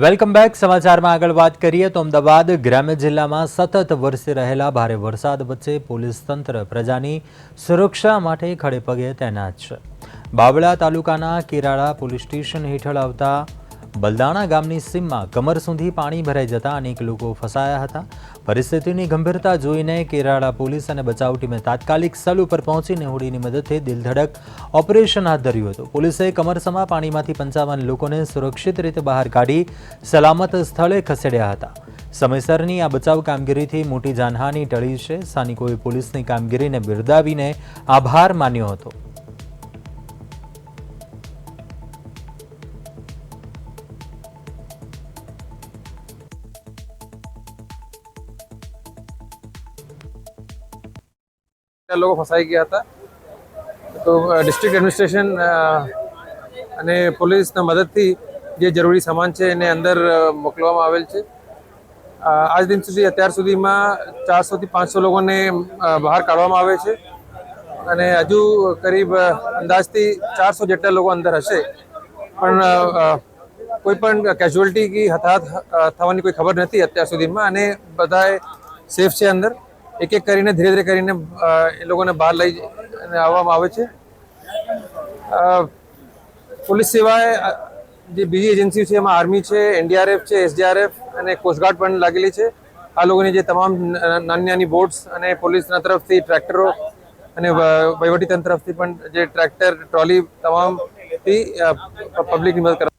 Welcome back. સમાચારમાં આગળ વાત કરીએ તો અમદાવાદ ગ્રામ્ય જિલ્લામાં સતત વરસી રહેલા ભારે વરસાદ વચ્ચે પોલીસ તંત્ર પ્રજાની સુરક્ષા માટે ખડેપગે તૈનાત છે. બાવળા તાલુકાના કેરાળા પોલીસ સ્ટેશન હેઠળ આવતા બલદાણા ગામની સીમમાં કમર સુધી પાણી ભરાઈ જતા અનેક લોકો ફસાયા હતા. પરિસ્થિતિની ગંભીરતા જોઈને કેરાળા પોલીસ અને બચાવ ટીમે તાત્કાલિક સ્થળ ઉપર પહોંચીને હોડીની મદદથી દિલધડક ઓપરેશન હાથ ધર્યું હતું. પોલીસે કમરસમા પાણીમાંથી 55 લોકોને સુરક્ષિત રીતે બહાર કાઢી સલામત સ્થળે ખસેડ્યા હતા. સમયસરની આ બચાવ કામગીરીથી મોટી જાનહાનિ ટળી છે. સ્થાનિકોએ પોલીસની કામગીરીને બિરદાવીને આભાર માન્યો હતો. લોકો ફસાઈ ગયા હતા, તો ડિસ્ટ્રિક્ટ એડમિનિસ્ટ્રેશન અને પોલીસના મદદથી જે જરૂરી સામાન છે એને અંદર મોકલવામાં આવેલ છે. આજ દિન સુધી અત્યાર સુધીમાં 400 થી 500 લોકોને બહાર કાઢવામાં આવે છે અને હજુ કરીબ અંદાજથી 400 જેટલા લોકો અંદર હશે, પણ કોઈ પણ કેઝ્યુઅલ્ટી કે હતાહત થવાની કોઈ ખબર નથી અત્યાર સુધીમાં અને બધાએ સેફ છે. અંદર એક એક કરીને ધીરે ધીરે કરીને એ લોકોને બહાર લઈ આવવામાં આવે છે. પોલીસ સિવાય જે બીજી એજન્સી છે એમાં આર્મી છે, એનડીઆરએફ છે, એસડીઆરએફ અને કોસ્ટગાર્ડ પણ લાગેલી છે. આ લોકોની જે તમામ નાની નાની બોટ્સ અને પોલીસના તરફથી ટ્રેક્ટરો અને વહીવટી તંત્ર તરફથી પણ જે ટ્રેક્ટર ટ્રોલી તમામથી પબ્લિકની મદદ કરવા